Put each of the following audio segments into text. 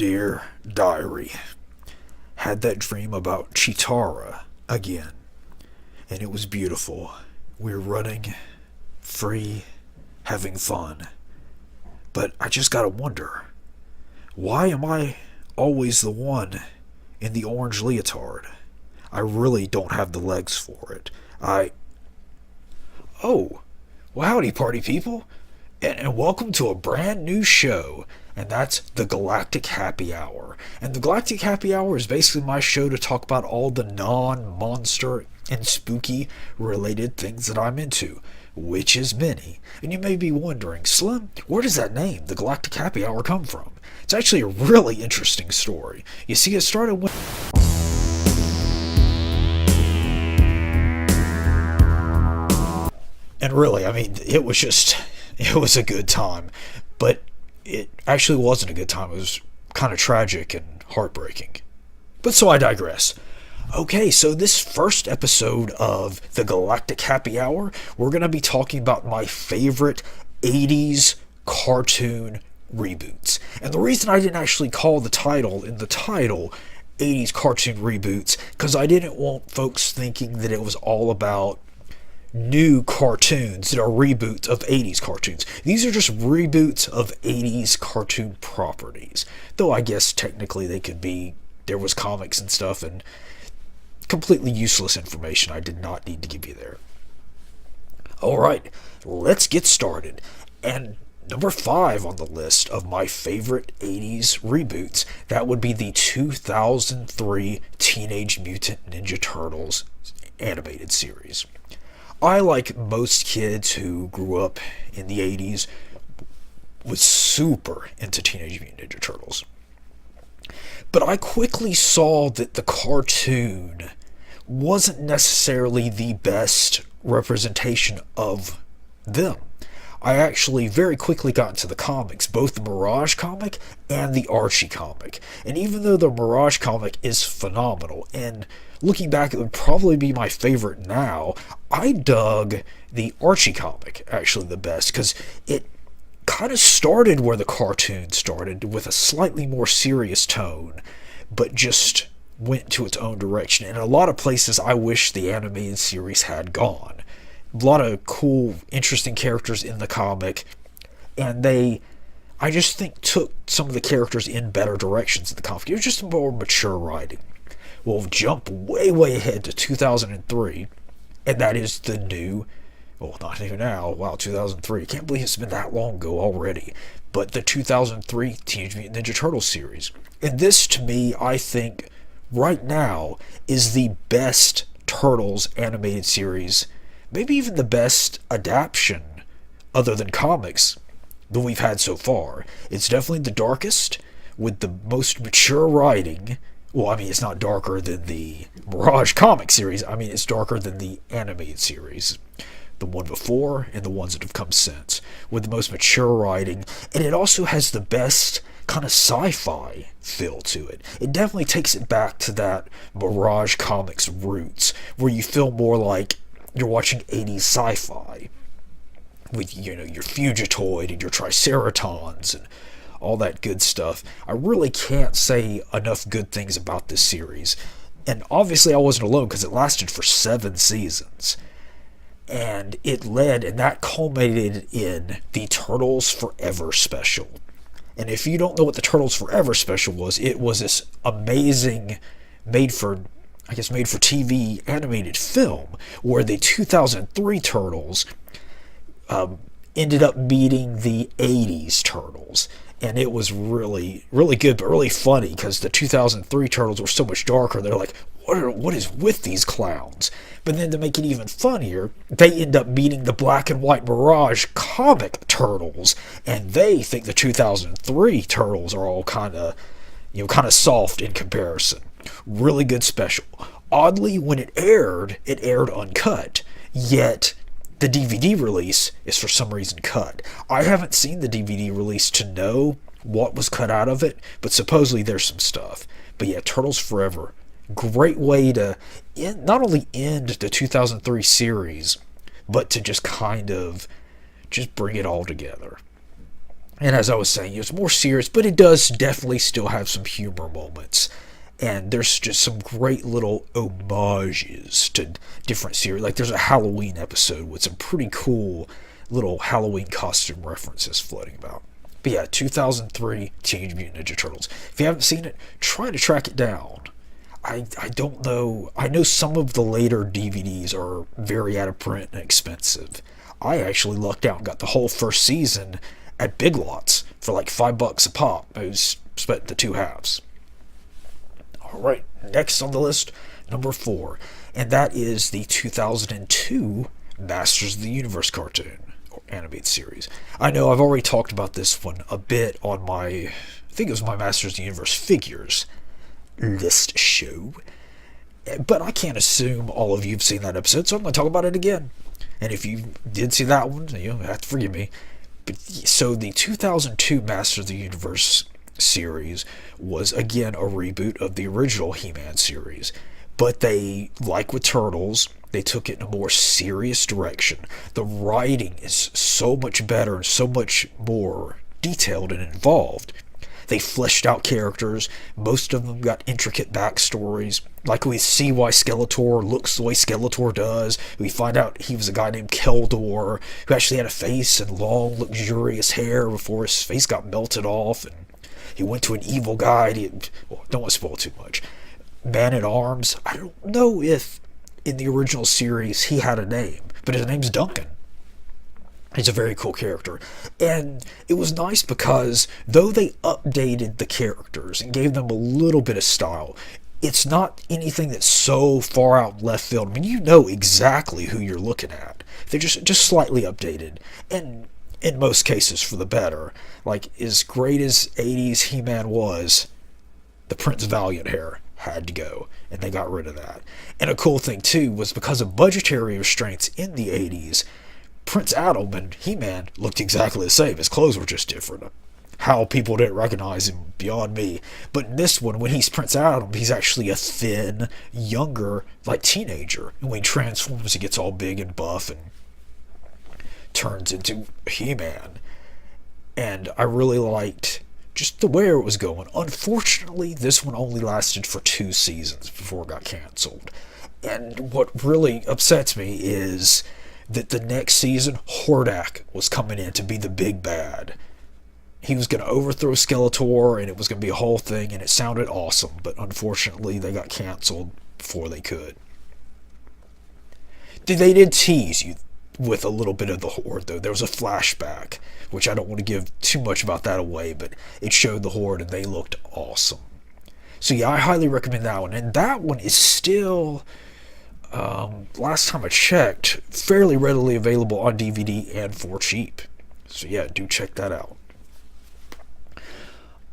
Dear Diary, had that dream about Chitara again, and it was beautiful. We were running, free, having fun. But I just gotta wonder, why am I always the one in the orange leotard? I really don't have the legs for it. Oh, well, howdy, party people, and welcome to a brand new show, and that's the Galactic Happy Hour. And the Galactic Happy Hour is basically my show to talk about all the non-monster and spooky related things that I'm into, which is many. And you may be wondering, Slim, where does that name, the Galactic Happy Hour, come from? It's actually a really interesting story. You see, it started when... And really, I mean, it was a good time. But it actually wasn't a good time. It was kind of tragic and heartbreaking. But so I digress. Okay, so this first episode of the Galactic Happy Hour, we're going to be talking about my favorite 80s cartoon reboots. And the reason I didn't actually call the title 80s cartoon reboots, because I didn't want folks thinking that it was all about new cartoons that are reboots of 80s cartoons. These are just reboots of 80s cartoon properties. Though I guess technically they could be, there was comics and stuff and completely useless information I did not need to give you there. Alright, let's get started. And number 5 on the list of my favorite 80s reboots, that would be the 2003 Teenage Mutant Ninja Turtles animated series. I, like most kids who grew up in the 80s, was super into Teenage Mutant Ninja Turtles. But I quickly saw that the cartoon wasn't necessarily the best representation of them. I actually very quickly got into the comics, both the Mirage comic and the Archie comic. And even though the Mirage comic is phenomenal, and looking back it would probably be my favorite now, I dug the Archie comic actually the best, because it kind of started where the cartoon started, with a slightly more serious tone, but just went to its own direction. And in a lot of places I wish the animated series had gone. A lot of cool, interesting characters in the comic, and I just think, took some of the characters in better directions in the comic. It was just more mature writing. We'll jump way, way ahead to 2003, and that is the new, well, not even now, wow, 2003, I can't believe it's been that long ago already, but the 2003 Teenage Mutant Ninja Turtles series. And this, to me, I think, right now, is the best Turtles animated series, maybe even the best adaptation, other than comics, that we've had so far. It's definitely the darkest, with the most mature writing. Well, I mean, it's not darker than the Mirage comic series. I mean, it's darker than the animated series, the one before and the ones that have come since, with the most mature writing. And it also has the best kind of sci-fi feel to it. It definitely takes it back to that Mirage comics roots, where you feel more like you're watching 80s sci-fi with, you know, your Fugitoid and your Triceratons and all that good stuff. I really can't say enough good things about this series. And obviously I wasn't alone, because it lasted for 7 seasons. And it led, and that culminated in the Turtles Forever special. And if you don't know what the Turtles Forever special was, it was this amazing made for TV animated film where the 2003 Turtles ended up meeting the 80s Turtles. And it was really, really good, but really funny, because the 2003 Turtles were so much darker. They're like, what is with these clowns? But then to make it even funnier, they end up meeting the black and white Mirage comic Turtles, and they think the 2003 Turtles are all kind of soft in comparison. Really good special. Oddly, when it aired uncut, yet the DVD release is for some reason cut. I haven't seen the DVD release to know what was cut out of it, but supposedly there's some stuff. But yeah, Turtles Forever, great way to not only end the 2003 series, but to just kind of just bring it all together. And as I was saying, it's more serious, but it does definitely still have some humor moments. And there's just some great little homages to different series. Like there's a Halloween episode with some pretty cool little Halloween costume references floating about. But yeah, 2003 Teenage Mutant Ninja Turtles. If you haven't seen it, try to track it down. I don't know. I know some of the later DVDs are very out of print and expensive. I actually lucked out and got the whole first season at Big Lots for like $5 a pop. I was split the two halves. Alright, next on the list, number 4. And that is the 2002 Masters of the Universe cartoon, or animated series. I know I've already talked about this one a bit on my, I think it was my Masters of the Universe figures list show. But I can't assume all of you have seen that episode, so I'm going to talk about it again. And if you did see that one, you have to forgive me. But so the 2002 Masters of the Universe series was again a reboot of the original He-Man series. But they, like with Turtles, they took it in a more serious direction. The writing is so much better and so much more detailed and involved. They fleshed out characters. Most of them got intricate backstories. Like we see why Skeletor looks the way Skeletor does. We find out he was a guy named Keldor who actually had a face and long, luxurious hair before his face got melted off. And he went to an evil guy. Don't want to spoil too much. Man-at-Arms. I don't know if in the original series he had a name, but his name's Duncan. He's a very cool character. And it was nice because though they updated the characters and gave them a little bit of style, it's not anything that's so far out left field. I mean, you know exactly who you're looking at. They're just slightly updated. And in most cases for the better. Like, as great as 80s He-Man was, the Prince Valiant hair had to go. And they got rid of that. And a cool thing, too, was because of budgetary restraints in the 80s, Prince Adam and He-Man looked exactly the same. His clothes were just different. How people didn't recognize him, beyond me. But in this one, when he's Prince Adam, he's actually a thin, younger, like teenager. And when he transforms, he gets all big and buff and turns into He-Man. And I really liked just the way it was going. Unfortunately, this one only lasted for 2 seasons before it got canceled. And what really upsets me is that the next season, Hordak was coming in to be the big bad. He was going to overthrow Skeletor, and it was going to be a whole thing, and it sounded awesome, but unfortunately they got canceled before they could. They did tease you with a little bit of the Horde, though. There was a flashback, which I don't want to give too much about that away, but it showed the Horde, and they looked awesome. So yeah, I highly recommend that one, and that one is still... last time I checked, fairly readily available on DVD and for cheap. So yeah, do check that out.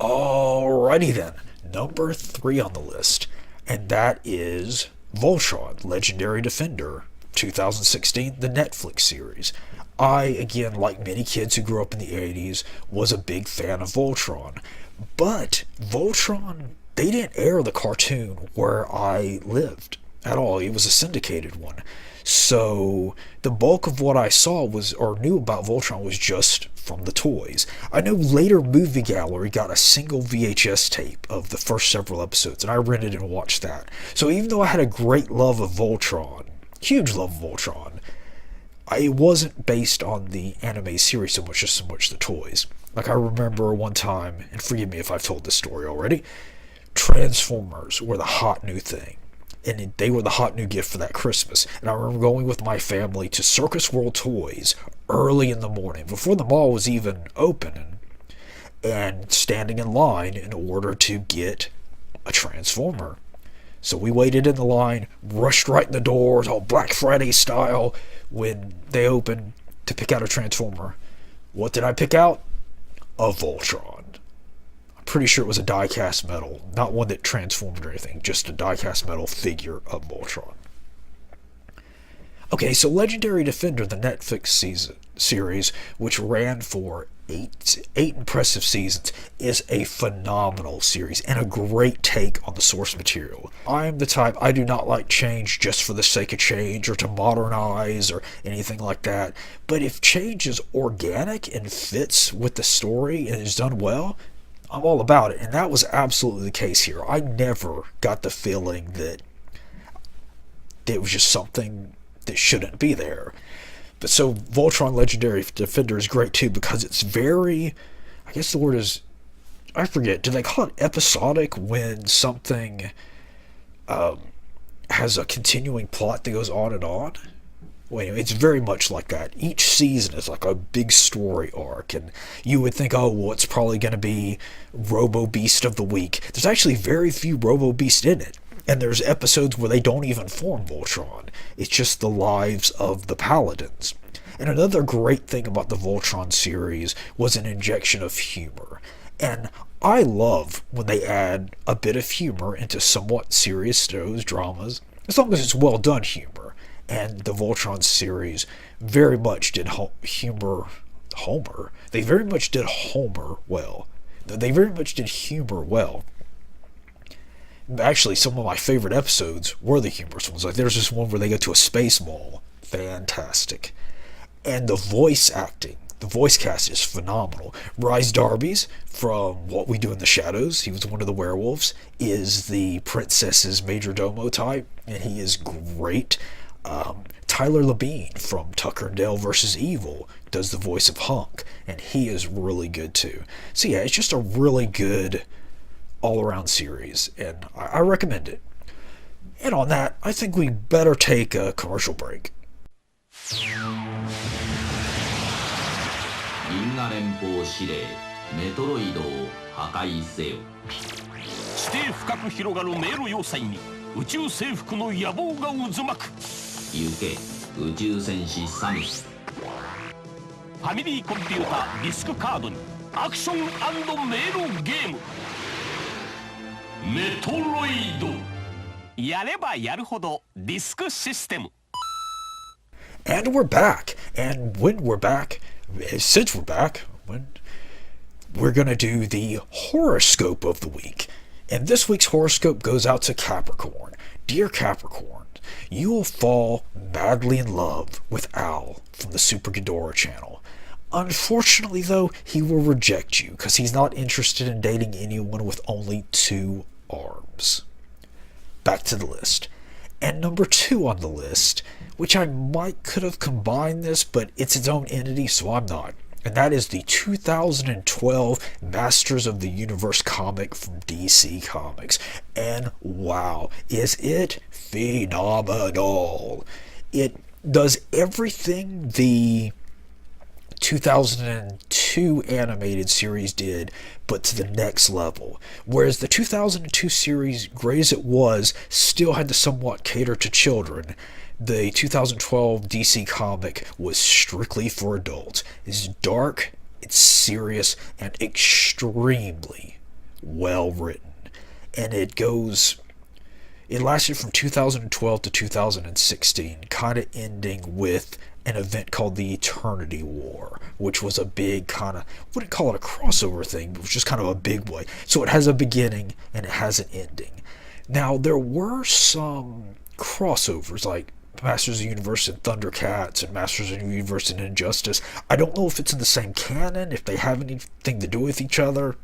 Alrighty then, number 3 on the list, and that is Voltron, Legendary Defender, 2016, the Netflix series. I, again, like many kids who grew up in the 80s, was a big fan of Voltron. But Voltron, they didn't air the cartoon where I lived at all. It was a syndicated one. So the bulk of what I saw was, or knew about Voltron, was just from the toys. I know later Movie Gallery got a single VHS tape of the first several episodes, and I rented and watched that. So even though I had a great love of Voltron, huge love of Voltron, it wasn't based on the anime series so much, just so much the toys. Like I remember one time, and forgive me if I've told this story already, Transformers were the hot new thing. And they were the hot new gift for that Christmas. And I remember going with my family to Circus World Toys early in the morning, before the mall was even open, and standing in line in order to get a Transformer. So we waited in the line, rushed right in the doors, all Black Friday style, when they opened to pick out a Transformer. What did I pick out? A Voltron. Pretty sure it was a die-cast metal, not one that transformed or anything, just a die-cast metal figure of Voltron. Okay, so Legendary Defender, the Netflix series, which ran for eight impressive seasons, is a phenomenal series and a great take on the source material. I am the type, I do not like change just for the sake of change or to modernize or anything like that. But if change is organic and fits with the story and is done well, I'm all about it. And that was absolutely the case here. I never got the feeling that it was just something that shouldn't be there. But so Voltron Legendary Defender is great too, because it's very, I guess the word is, I forget, do they call it episodic when something has a continuing plot that goes on and on? Well, anyway, it's very much like that. Each season is like a big story arc, and you would think, oh, well, it's probably going to be Robo Beast of the Week. There's actually very few Robo Beast in it. And there's episodes where they don't even form Voltron. It's just the lives of the Paladins. And another great thing about the Voltron series was an injection of humor. And I love when they add a bit of humor into somewhat serious shows, dramas, as long as it's well done humor. And the Voltron series very much did Homer. They very much did Homer well. They very much did humor well. Actually, some of my favorite episodes were the humorous ones. Like, there's this one where they go to a space mall. Fantastic. And the voice acting, the voice cast is phenomenal. Rhys Darby's from What We Do in the Shadows, he was one of the werewolves, is the princess's major domo type, and he is great. Tyler Labine from Tucker and Dale vs. Evil does the voice of Hunk, and he is really good too. So yeah, it's just a really good all-around series, and I recommend it. And on that, I think we better take a commercial break. 銀河連邦司令メトロイドを破壊せよ。地底深く広がる迷路要塞に宇宙征服の野望が渦巻く。行け宇宙戦士サミス。ファミリーコンピュータディスクカードにアクション&迷路ゲーム。メトロイド。やればやるほどディスクシステム。And we're back. And when we're back, since we're back, we're going to do the horoscope of the week. And this week's horoscope goes out to Capricorn. Dear Capricorn, you will fall madly in love with Al from the Super Ghidorah channel. Unfortunately, though, he will reject you because he's not interested in dating anyone with only 2 arms. Back to the list. And number 2 on the list, which I could have combined this, but it's its own entity, so I'm not. And that is the 2012 Masters of the Universe comic from DC Comics. And wow, is it phenomenal. It does everything the 2002 animated series did, but to the next level. Whereas the 2002 series, great as it was, still had to somewhat cater to children. The 2012 DC comic was strictly for adults. It's dark, it's serious, and extremely well written. And it lasted from 2012 to 2016, kind of ending with an event called the Eternity War, which was a big kind of, wouldn't call it a crossover thing, but it was just kind of a big way. So it has a beginning and it has an ending. Now, there were some crossovers, like Masters of the Universe and Thundercats and Masters of the Universe and Injustice. I don't know if it's in the same canon, if they have anything to do with each other.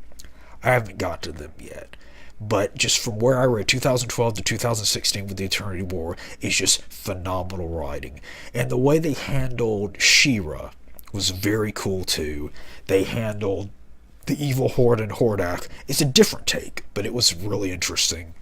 I haven't got to them yet. But just from where I read, 2012 to 2016 with the Eternity War is just phenomenal writing. And the way they handled She-Ra was very cool too. They handled the evil Horde and Hordak. It's a different take, but it was really interesting.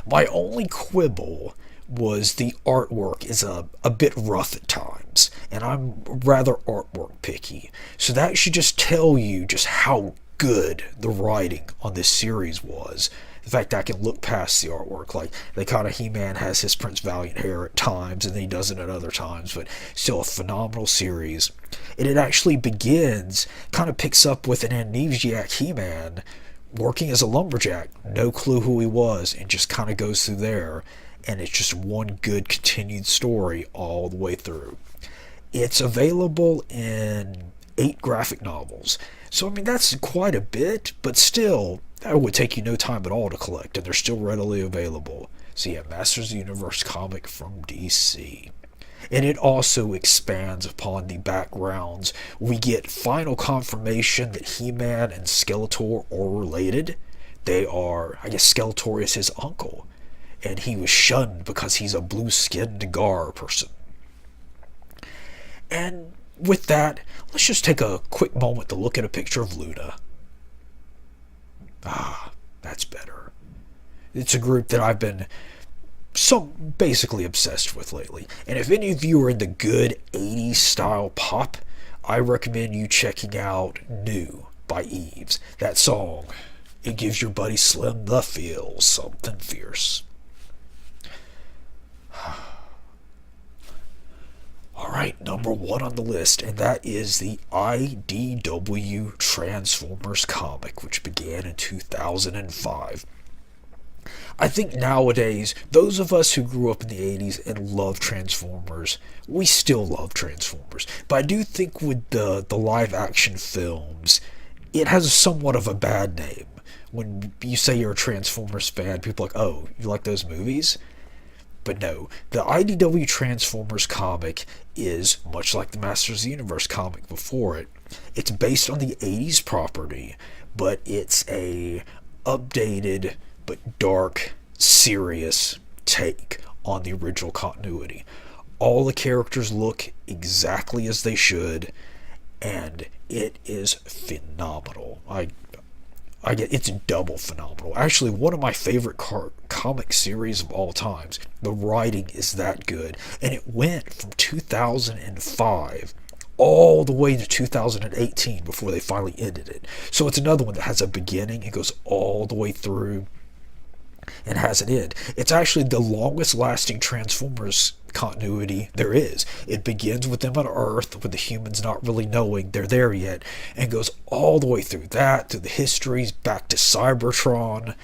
My only quibble was the artwork is a bit rough at times, and I'm rather artwork picky. So that should just tell you just how good the writing on this series was. The fact that I can look past the artwork, like they kind of He-Man has his Prince Valiant hair at times and then he doesn't at other times, but still a phenomenal series. And it actually begins, kind of picks up with an amnesiac He-Man working as a lumberjack, no clue who he was, and just kind of goes through there, and it's just one good continued story all the way through. It's available in 8 graphic novels. So, I mean, that's quite a bit, but still, that would take you no time at all to collect, and they're still readily available. So, yeah, Masters of the Universe comic from DC. And it also expands upon the backgrounds. We get final confirmation that He-Man and Skeletor are related. They are, I guess Skeletor is his uncle, and he was shunned because he's a blue-skinned Gar person. And with that, let's just take a quick moment to look at a picture of Luna. Ah, that's better. It's a group that I've been basically obsessed with lately. And if any of you are in the good 80s style pop, I recommend you checking out New by Eves. That song, it gives your buddy Slim the feel, something fierce. Alright, number 1 on the list, and that is the IDW Transformers comic, which began in 2005. I think nowadays, those of us who grew up in the 80s and loved Transformers, we still love Transformers. But I do think with the live action films, it has somewhat of a bad name. When you say you're a Transformers fan, people are like, oh, you like those movies? But no, the IDW Transformers comic is much like the Masters of the Universe comic before it. It's based on the 80s property, but it's a updated but dark, serious take on the original continuity. All the characters look exactly as they should, and it is phenomenal. It's double phenomenal. Actually, one of my favorite comic series of all times. The writing is that good, and it went from 2005 all the way to 2018 before they finally ended it. So it's another one that has a beginning, it goes all the way through, and has an end. It's actually the longest lasting Transformers continuity there is. It begins with them on Earth, with the humans not really knowing they're there yet, and goes all the way through that, through the histories, back to Cybertron,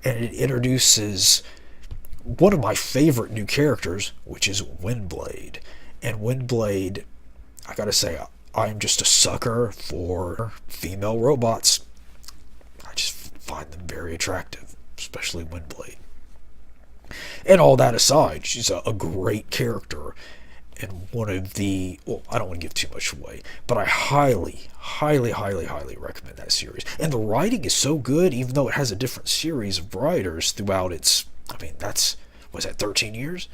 and it introduces one of my favorite new characters, which is Windblade. And Windblade, I gotta say, I'm just a sucker for female robots. I just find them very attractive, especially Windblade. And all that aside, she's a great character and one of the, well, I don't want to give too much away, but I highly recommend that series. And the writing is so good, even though it has a different series of writers throughout its, I mean, was that 13 years?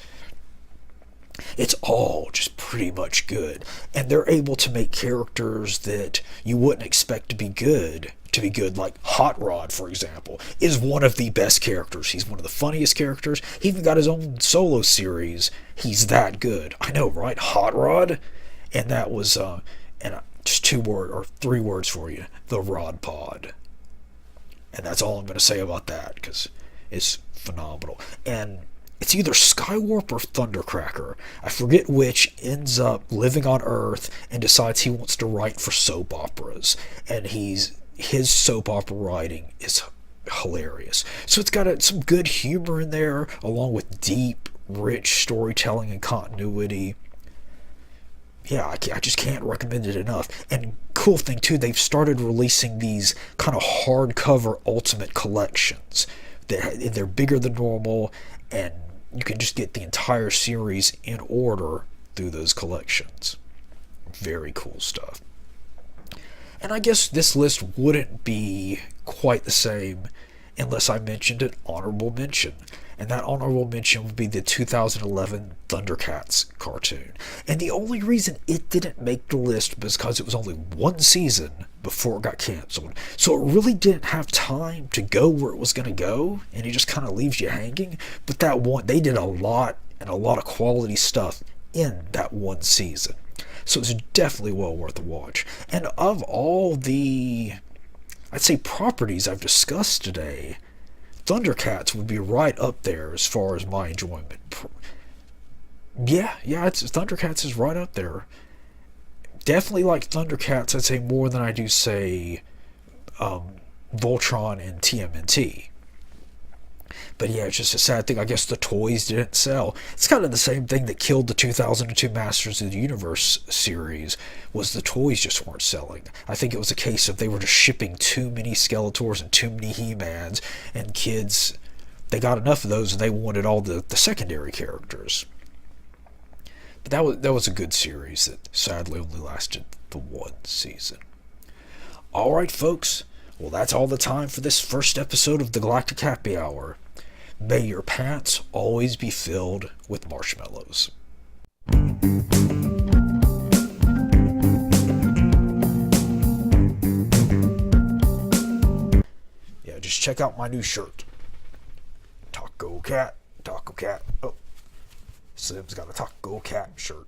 It's all just pretty much good. And they're able to make characters that you wouldn't expect to be good, like Hot Rod, for example, is one of the best characters. He's one of the funniest characters. He even got his own solo series. He's that good. I know, right? Hot Rod? And that was, just 3 words for you. The Rod Pod. And that's all I'm going to say about that, because it's phenomenal. And it's either Skywarp or Thundercracker. I forget which ends up living on Earth and decides he wants to write for soap operas. And his soap opera writing is hilarious. So it's got some good humor in there, along with deep, rich storytelling and continuity. Yeah, I just can't recommend it enough. And cool thing too, they've started releasing these kind of hardcover Ultimate collections. They're bigger than normal, and you can just get the entire series in order through those collections. Very cool stuff. And I guess this list wouldn't be quite the same unless I mentioned an honorable mention. And that honorable mention would be the 2011 Thundercats cartoon. And the only reason it didn't make the list was because it was only one season before it got canceled. So it really didn't have time to go where it was going to go, and it just kind of leaves you hanging. But that one, they did a lot of quality stuff in that one season. So it's definitely well worth a watch. And of all the, I'd say, properties I've discussed today, Thundercats would be right up there as far as my enjoyment. Yeah, Thundercats is right up there. Definitely like Thundercats, I'd say more than I do, say, Voltron and TMNT. But yeah, it's just a sad thing. I guess the toys didn't sell. It's kind of the same thing that killed the 2002 Masters of the Universe series, was the toys just weren't selling. I think it was a case of they were just shipping too many Skeletors and too many He-Mans, and kids, they got enough of those and they wanted all the secondary characters. But that was a good series that sadly only lasted the one season. Alright folks, well that's all the time for this first episode of the Galactic Happy Hour. May your pants always be filled with marshmallows. Yeah, just check out my new shirt. Taco Cat. Oh, Slim's got a Taco Cat shirt.